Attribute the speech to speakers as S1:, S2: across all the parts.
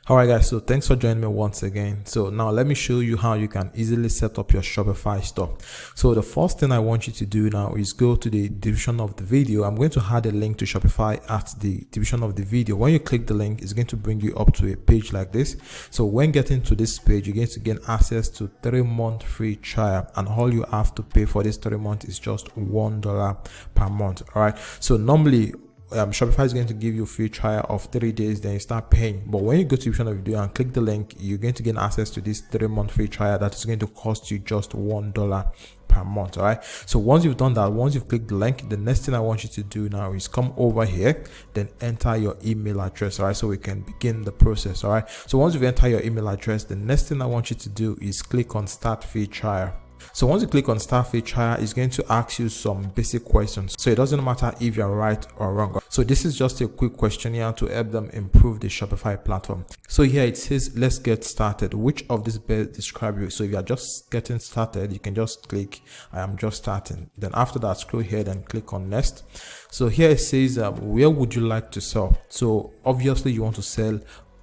S1: Alright guys, so thanks for joining me once again. So now let me show you how you can easily set up your Shopify store. So the first thing I want you to do now is go to the description of the video. I'm going to add a link to Shopify at the description of the video. When you click the link, it's going to bring you up to a page like this. So when getting to this page, you're going to gain access to 3-month free trial, and all you have to pay for this 3 months is just $1 per month. Alright, so normally Shopify is going to give you a free trial of 3 days, then you start paying. But when you go to the description of the video and click the link, you're going to gain access to this 3-month free trial that is going to cost you just $1 per month. All right, so once you've done that, once you've clicked the link, the next thing I want you to do now is come over here, then enter your email address. All right, so we can begin the process. All right, so once you've entered your email address, the next thing I want you to do is click on start free trial. So once you click on start free trial, it's going to ask you some basic questions. So it doesn't matter if you're right or wrong. So this is just a quick questionnaire to help them improve the Shopify platform. So here it says, let's get started. Which of these best describe you? So if you're just getting started, you can just click I am just starting. Then after that, scroll ahead and click on next. So here it says, where would you like to sell? So obviously you want to sell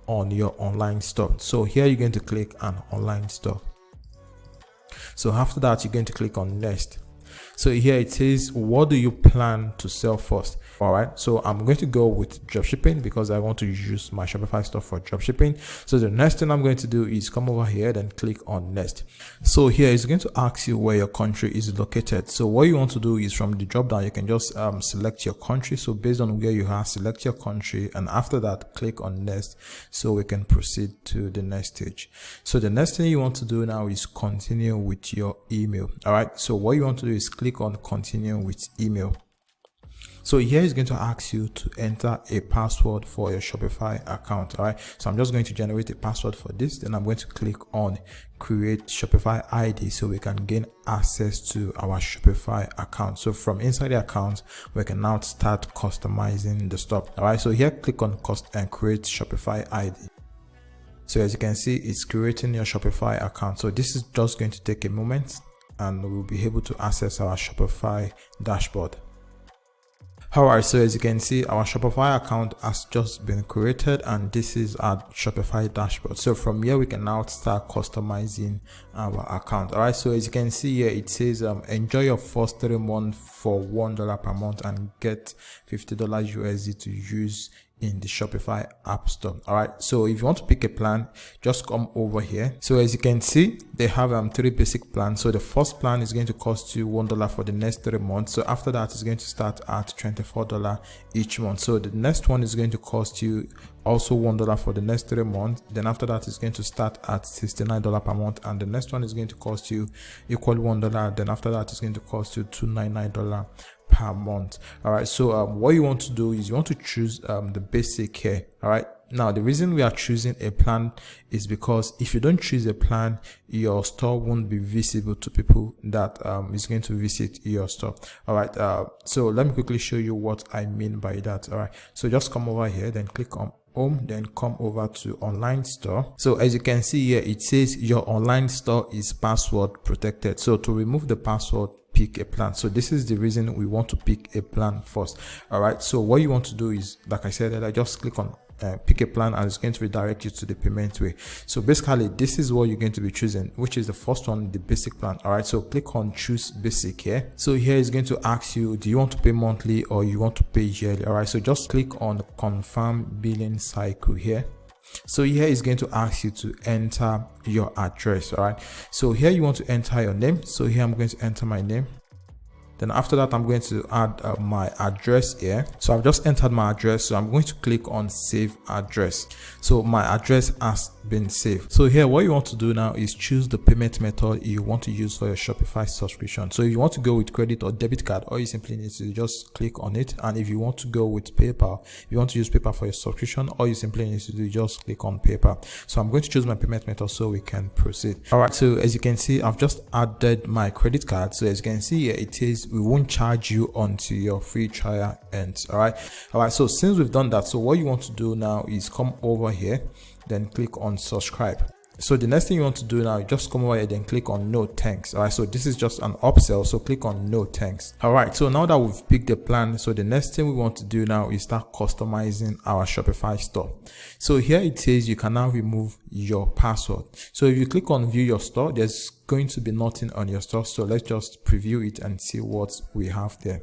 S1: on your online store. So here you're going to click an online store. So after that, you're going to click on next. So here it says, what do you plan to sell first? All right, so I'm going to go with dropshipping because I want to use my Shopify store for dropshipping. So the next thing I'm going to do is come over here and click on next. So here it's going to ask you where your country is located. So what you want to do is from the drop down, you can just select your country. So based on where you are, select your country, and after that, click on next so we can proceed to the next stage. So the next thing you want to do now is continue with your email. All right, so what you want to do is click on continue with email. So here is going to ask you to enter a password for your Shopify account. All right, so I'm just going to generate a password for this. Then I'm going to click on create Shopify ID so we can gain access to our Shopify account. So from inside the account, we can now start customizing the stuff. All right, so here click on create Shopify ID. So as you can see, it's creating your Shopify account. So this is just going to take a moment, and we'll be able to access our Shopify dashboard. Alright, so as you can see, our Shopify account has just been created, and this is our Shopify dashboard. So from here, we can now start customizing our account. Alright, so as you can see here, it says enjoy your first 3 months for $1 per month and get $50 USD to use in the Shopify app store. All right, so if you want to pick a plan, just come over here. So as you can see, they have 3 basic plans. So the first plan is going to cost you $1 for the next 3 months. So after that, it's going to start at $24 each month. So the next one is going to cost you also $1 for the next 3 months. Then after that, it's going to start at $69 per month, and the next one is going to cost you equal $1. Then after that, it's going to cost you $299 per month. All right, so what you want to do is you want to choose the basic here. All right, now the reason we are choosing a plan is because if you don't choose a plan, your store won't be visible to people that is going to visit your store. All right, so let me quickly show you what I mean by that. All right, so just come over here, then click on home, then come over to online store. So as you can see here, it says your online store is password protected. So to remove the password, pick a plan. So this is the reason we want to pick a plan first. All right, so what you want to do is, like I said, I just click on pick a plan, and it's going to redirect you to the payment way. So basically, this is what you're going to be choosing, which is the first one, the basic plan. All right, so click on choose basic here. So here is going to ask you, do you want to pay monthly or you want to pay yearly? All right, so just click on confirm billing cycle here. So here is going to ask you to enter your address. All right, so here you want to enter your name. So here I'm going to enter my name. Then after that, I'm going to add my address here. So I've just entered my address. So I'm going to click on save address. So my address has been saved. So here, what you want to do now is choose the payment method you want to use for your Shopify subscription. So if you want to go with credit or debit card, all you simply need to just click on it. And if you want to go with PayPal, if you want to use PayPal for your subscription, all you simply need to do is just click on PayPal. So I'm going to choose my payment method so we can proceed. All right, so as you can see, I've just added my credit card. So as you can see here, it says we won't charge you until your free trial ends. All right, so since we've done that, so what you want to do now is come over here, then click on subscribe. So the next thing you want to do now, you just come over here, then click on no thanks. All right, so this is just an upsell, so click on no thanks. All right, so now that we've picked the plan, so the next thing we want to do now is start customizing our Shopify store. So here it says you can now remove your password. So if you click on view your store, there's going to be nothing on your store. So let's just preview it and see what we have there.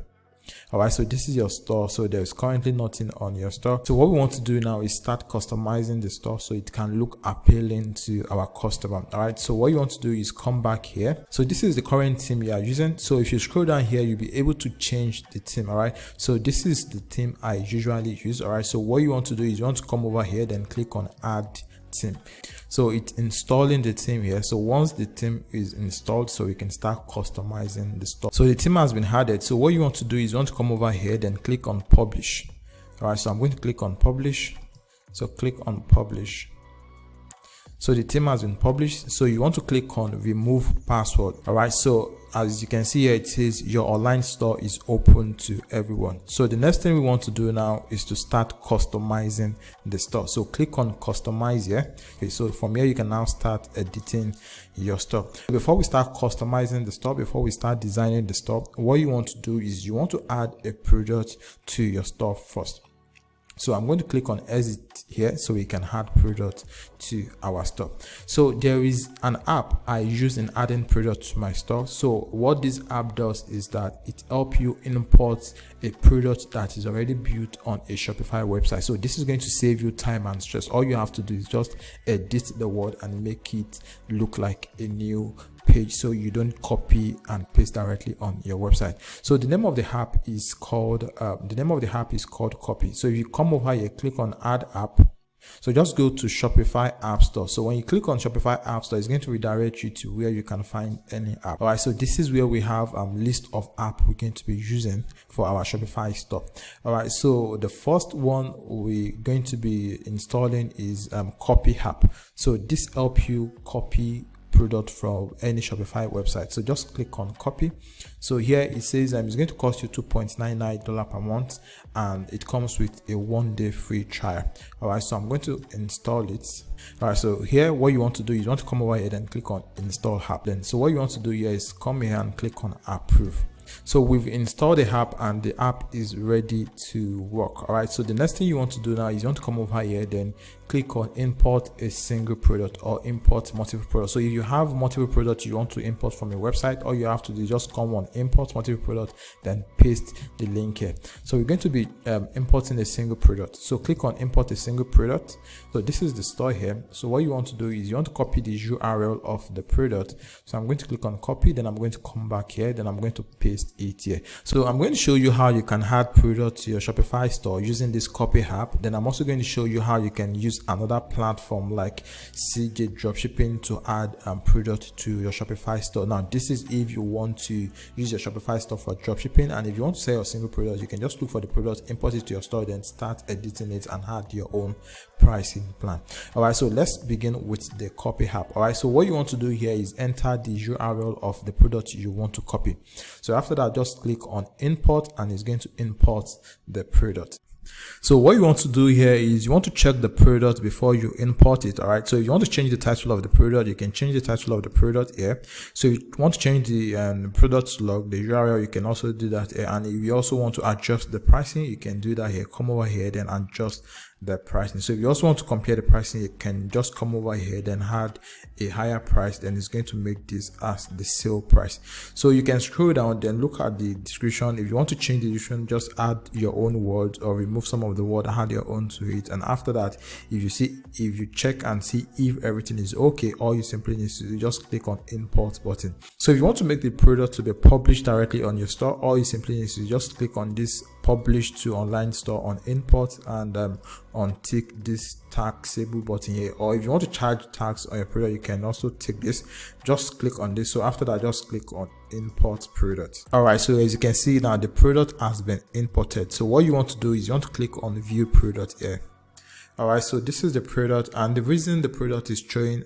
S1: All right, so this is your store, so there's currently nothing on your store. So what we want to do now is start customizing the store so it can look appealing to our customer. All right, so what you want to do is come back here. So this is the current theme you are using. So if you scroll down here, you'll be able to change the theme. All right, so this is the theme I usually use. All right, so what you want to do is you want to come over here, then click on add theme. So it's installing the theme here. So once the theme is installed, so we can start customizing the store. So the theme has been added. So what you want to do is you want to come over here, then click on publish. All right, so I'm going to click on publish. So click on publish. So the theme has been published. So you want to click on remove password. All right, so as you can see here, it says your online store is open to everyone. So the next thing we want to do now is to start customizing the store. So click on customize here. Okay, so from here you can now start editing your store. Before we start customizing the store, before we start designing the store, what you want to do is you want to add a product to your store first. So I'm going to click on exit here so we can add product to our store. So there is an app I use in adding product to my store. So what this app does is that it helps you import a product that is already built on a Shopify website. So this is going to save you time and stress. All you have to do is just edit the word and make it look like a new page, so you don't copy and paste directly on your website. So the name of the app is called Copy. So if you come over here, click on add app. So just go to Shopify App Store. So when you click on Shopify App Store, it's going to redirect you to where you can find any app. All right, so this is where we have a list of apps we're going to be using for our Shopify store. All right, so the first one we're going to be installing is Copy app. So this helps you copy product from any Shopify website. So just click on copy. So here it says it's going to cost you $2.99 per month, and it comes with a 1-day free trial. All right, so I'm going to install it. All right, so here what you want to do is you want to come over here and click on install app. Then so what you want to do here is come here and click on approve. So we've installed the app and the app is ready to work. All right, so the next thing you want to do now is you want to come over here, then click on import a single product or import multiple products. So if you have multiple products you want to import from your website, all you have to do is just come on import multiple product, then paste the link here. So we're going to be importing a single product. So click on import a single product. So this is the store here. So what you want to do is you want to copy the URL of the product. So I'm going to click on copy, then I'm going to come back here, then I'm going to paste it here. So I'm going to show you how you can add products to your Shopify store using this copy app. Then I'm also going to show you how you can use another platform like CJ Dropshipping to add product to your Shopify store. Now this is if you want to use your Shopify store for dropshipping, and if you want to sell a single product, you can just look for the product, import it to your store, then start editing it and add your own pricing plan. All right, so let's begin with the copy app. All right, so what you want to do here is enter the URL of the product you want to copy. So after that, just click on import and it's going to import the product. So what you want to do here is you want to check the product before you import it. All right, so if you want to change the title of the product, you can change the title of the product here. So if you want to change the product log, the URL, you can also do that here. And if you also want to adjust the pricing, you can do that here. Come over here, then adjust the pricing. So if you also want to compare the pricing, you can just come over here, then add a higher price, then it's going to make this as the sale price. So you can scroll down, then look at the description. If you want to change the description, just add your own words or remove some of the word, add your own to it. And after that, if you check and see if everything is okay, all you simply need to do, just click on import button. So if you want to make the product to be published directly on your store, all you simply need to just click on this publish to online store on import, and on tick this taxable button here. Or if you want to charge tax on your product, you can also tick this. Just click on this. So after that, just click on import product. All right, so as you can see now, the product has been imported. So what you want to do is you want to click on view product here. All right, so this is the product, and the reason the product is showing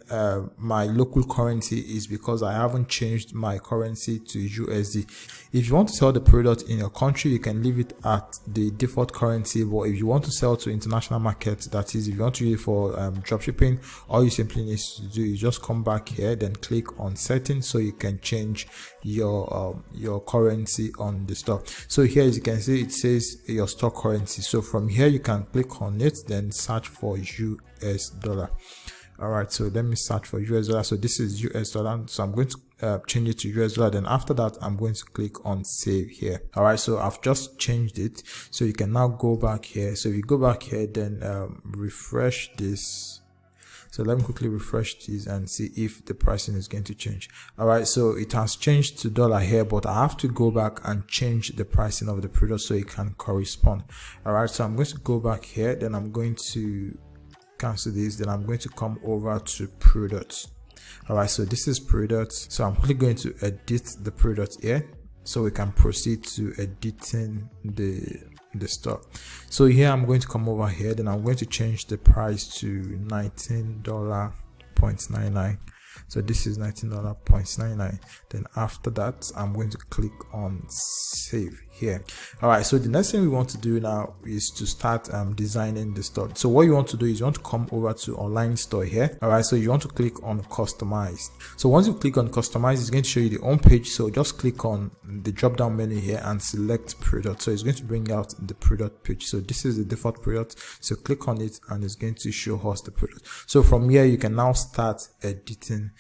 S1: my local currency is because I haven't changed my currency to USD. If you want to sell the product in your country, you can leave it at the default currency, but if you want to sell to international markets, that is, if you want to use it for dropshipping, all you simply need to do is just come back here, then click on settings, so you can change your currency on the store. So here, as you can see, it says your store currency. So from here, you can click on it, then search for US dollar. All right, so let me search for US dollar. So this is US dollar, so I'm going to change it to US dollar. Then after that, I'm going to click on save here. All right, so I've just changed it, so you can now go back here. So if you go back here, then refresh this. So let me quickly refresh this and see if the pricing is going to change. All right, so it has changed to dollar here, but I have to go back and change the pricing of the product so it can correspond. All right, so I'm going to go back here, then I'm going to cancel this, then I'm going to come over to products. All right, so this is products. So I'm quickly going to edit the product here, so we can proceed to editing the store. So here I'm going to come over here, then I'm going to change the price to $19.99. So this is $19.99. Then after that, I'm going to click on save here. All right, so the next thing we want to do now is to start designing the store. So what you want to do is you want to come over to online store here. All right, so you want to click on customize. So once you click on customize, it's going to show you the home page. So just click on the drop down menu here and select product. So it's going to bring out the product page. So this is the default product, so click on it and it's going to show us the product. So from here, you can now start editing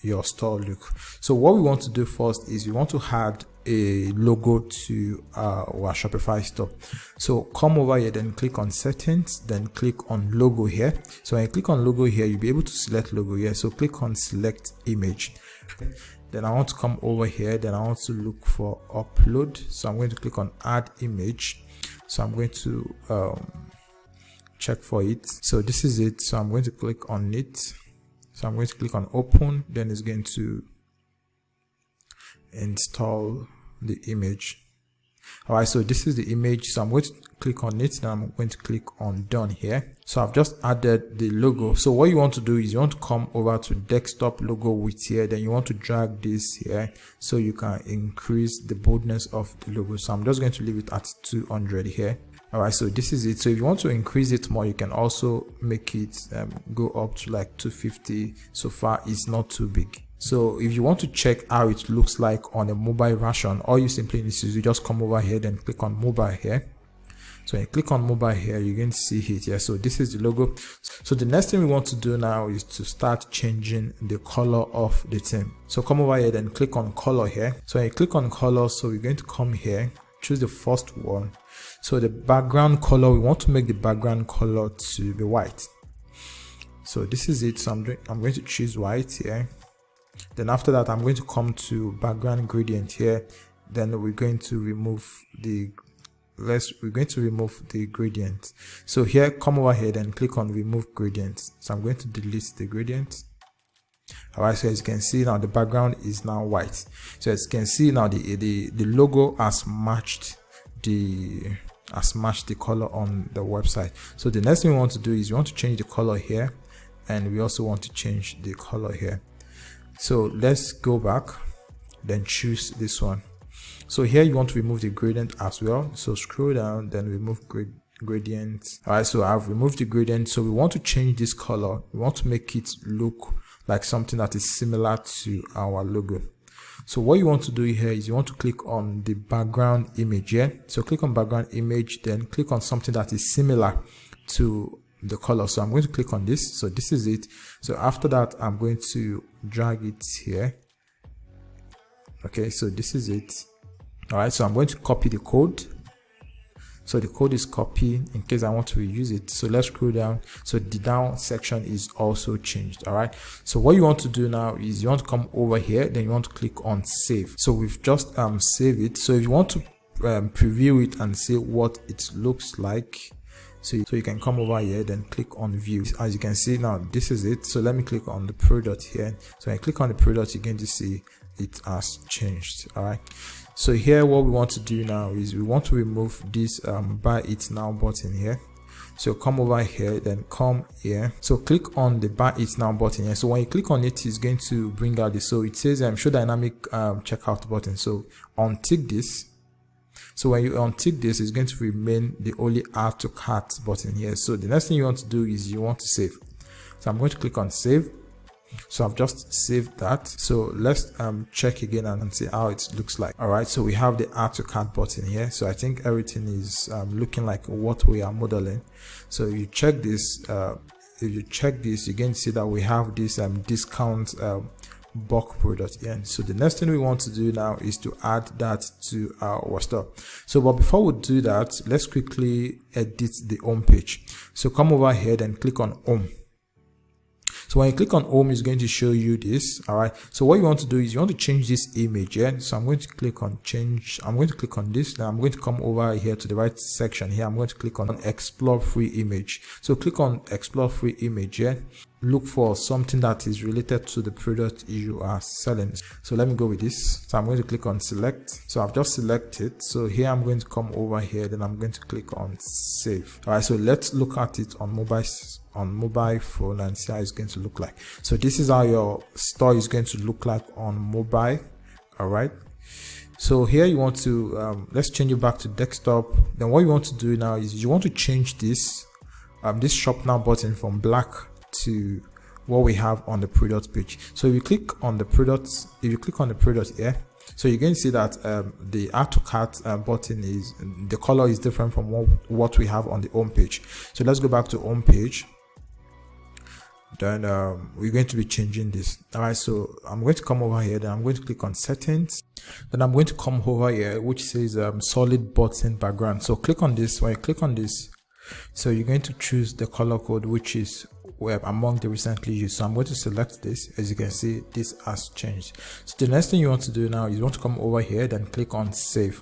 S1: your store look. So what we want to do first is we want to add a logo to our Shopify store. So come over here, then click on settings, then click on logo here. So when you click on logo here, you'll be able to select logo here. So click on select image. Then I want to come over here, then I want to look for upload. So I'm going to click on add image. So I'm going to check for it. So this is it. So I'm going to click on it. So I'm going to click on open, then it's going to install the image. All right, so this is the image. So I'm going to click on it, then I'm going to click on done here. So I've just added the logo. So what you want to do is you want to come over to desktop logo width here, then you want to drag this here so you can increase the boldness of the logo. So I'm just going to leave it at 200 here. All right, so this is it. So if you want to increase it more, you can also make it go up to like 250. So far it's not too big. So if you want to check how it looks like on a mobile version, all you simply need to do is just come over here, then click on mobile here. So when you click on mobile here, you're going to see it here. So this is the logo. So the next thing we want to do now is to start changing the color of the theme. So come over here, then click on color here. So when you click on color, so we're going to come here, choose the first one. So the background color, we want to make the background color to be white. So this is it. So I'm going to choose white here. Then after that, I'm going to come to background gradient here. Then we're going to remove the gradient. So here, come over here, then click on remove gradient. So I'm going to delete the gradient. All right, so as you can see now, the background is now white. So as you can see now, the logo has matched the color on the website. So the next thing we want to do is we want to change the color here, and we also want to change the color here. So let's go back, then choose this one. So here you want to remove the gradient as well. So scroll down, then remove gradient. All right, so I've removed the gradient. So we want to change this color. We want to make it look like something that is similar to our logo. So what you want to do here is you want to click on the background image here. So click on background image, then click on something that is similar to the color. So I'm going to click on this. So this is it. So after that, I'm going to drag it here. Okay, so this is it. All right, so I'm going to copy the code. So the code is copied in case I want to reuse it. So let's scroll down. So the down section is also changed. All right, so what you want to do now is you want to come over here, then you want to click on save. So we've just saved it. So if you want to preview it and see what it looks like, so you can come over here, then click on view. As you can see now, this is it. So let me click on the product here. So when I click on the product, you're going to see it has changed. All right, so here what we want to do now is we want to remove this buy it now button here. So come over here, then come here. So click on the buy it now button here. So when you click on it, it's going to bring out this. So it says show dynamic checkout button. So untick this. So when you untick this, it's going to remain the only add to cart button here. So the next thing you want to do is you want to save. So I'm going to click on save. So I've just saved that. So let's check again and see how it looks like. All right, so we have the add to cart button here. So I think everything is looking like what we are modeling. So you check this, if you check this, you can see that we have this discount bulk product here. So the next thing we want to do now is to add that to our store. So but before we do that, let's quickly edit the home page. So come over here and click on home. So when you click on home, it's going to show you this. All right, so what you want to do is you want to change this image. So I'm going to click on change. I'm going to click on this. Now I'm going to come over here to the right section here. I'm going to click on explore free image. So click on explore free image here. Look for something that is related to the product you are selling. So let me go with this. So I'm going to click on select. So I've just selected. So here I'm going to come over here, then I'm going to click on save. All right, so let's look at it on mobile phone and see how it's going to look like. So this is how your store is going to look like on mobile. All right, so here you want to let's change it back to desktop. Then what you want to do now is you want to change this this shop now button from black to what we have on the product page. So if you click on the product, here, so you're going to see that the add to cart button is, the color is different from what we have on the home page. So let's go back to home page. Then we're going to be changing this. All right, so I'm going to come over here, then I'm going to click on settings. Then I'm going to come over here, which says solid button background. So click on this. When you click on this, so you're going to choose the color code, which is among the recently used. So I'm going to select this. As you can see, this has changed. So the next thing you want to do now is you want to come over here, then click on save.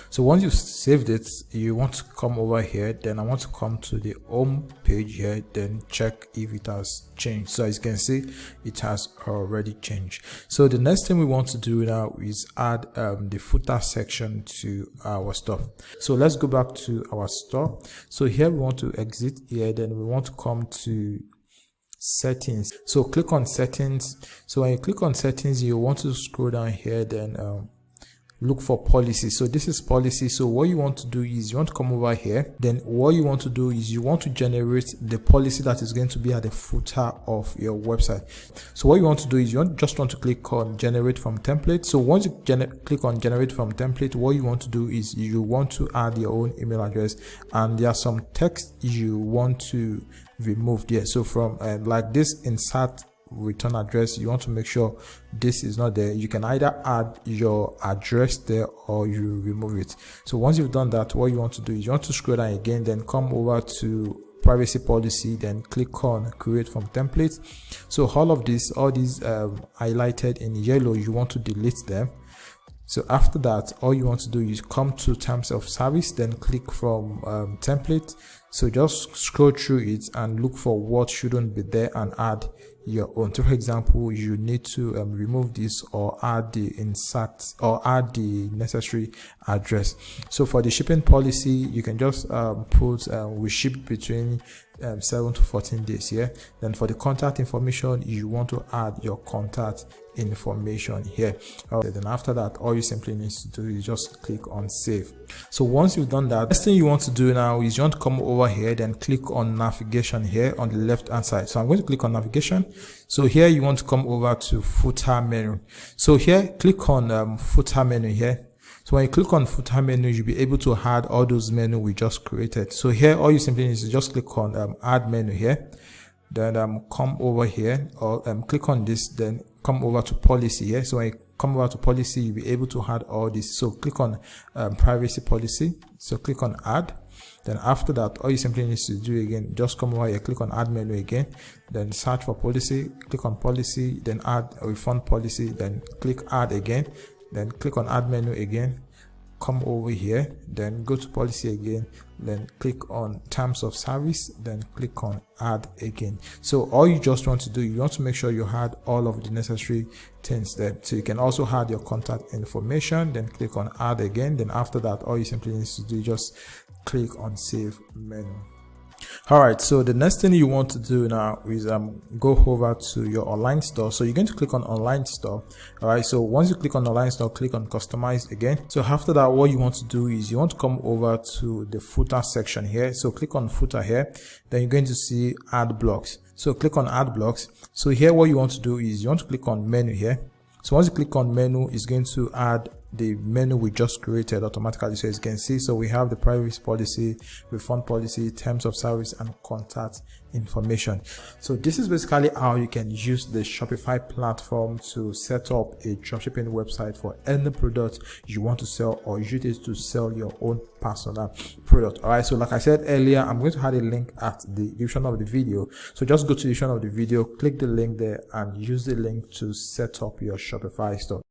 S1: So once you've saved it, you want to come over here, then I want to come to the home page here, then check if it has changed. So as you can see, it has already changed. So the next thing we want to do now is add the footer section to our store. So let's go back to our store. So here we want to exit here, then we want to come to settings. So click on settings. So when you click on settings, you want to scroll down here, then look for policy. So this is policy. So what you want to do is you want to come over here, then what you want to do is you want to generate the policy that is going to be at the footer of your website. So what you want to do is you just want to click on generate from template. So once you click on generate from template, what you want to do is you want to add your own email address, and there are some text you want to remove there. So from like this insert return address, you want to make sure this is not there. You can either add your address there or you remove it. So once you've done that, what you want to do is you want to scroll down again, then come over to privacy policy, then click on create from template. So all these highlighted in yellow, you want to delete them. So after that, all you want to do is come to terms of service, then click from template. So just scroll through it and look for what shouldn't be there and add your own. So for example, you need to remove this or add the insert or add the necessary address. So for the shipping policy, you can just put we ship between 7 to 14 days here. Then for the contact information, you want to add your contact information here. Then after that, all you simply need to do is just click on save. So once you've done that, next thing you want to do now is you want to come over here, then click on navigation here on the left hand side. So I'm going to click on navigation. So here you want to come over to footer menu. So here click on footer menu here. So when you click on footer menu, you'll be able to add all those menus we just created. So here all you simply need to just click on add menu here, then come over here or click on this, then come over to policy here. So when you come over to policy, you'll be able to add all this. So click on privacy policy. So click on add. Then after that, all you simply need to do again, just come over here, click on add menu again, then search for policy, click on policy, then add a refund policy, then click add again, then click on add menu again, come over here, then go to policy again, then click on terms of service, then click on add again. So all you just want to do, you want to make sure you had all of the necessary things there. So you can also add your contact information, then click on add again. Then after that, all you simply need to do is just click on save menu. All right, so the next thing you want to do now is go over to your online store. So you're going to click on online store. All right, so once you click on online store, click on customize again. So after that, what you want to do is you want to come over to the footer section here. So click on footer here, then you're going to see add blocks. So click on add blocks. So here what you want to do is you want to click on menu here. So once you click on menu, it's going to add the menu we just created automatically. So as you can see, so we have the privacy policy, refund policy, terms of service, and contact information. So this is basically how you can use the Shopify platform to set up a dropshipping website for any product you want to sell, or use it to sell your own personal product. All right, so like I said earlier, I'm going to add a link at the description of the video. So just go to the description of the video, click the link there, and use the link to set up your Shopify store.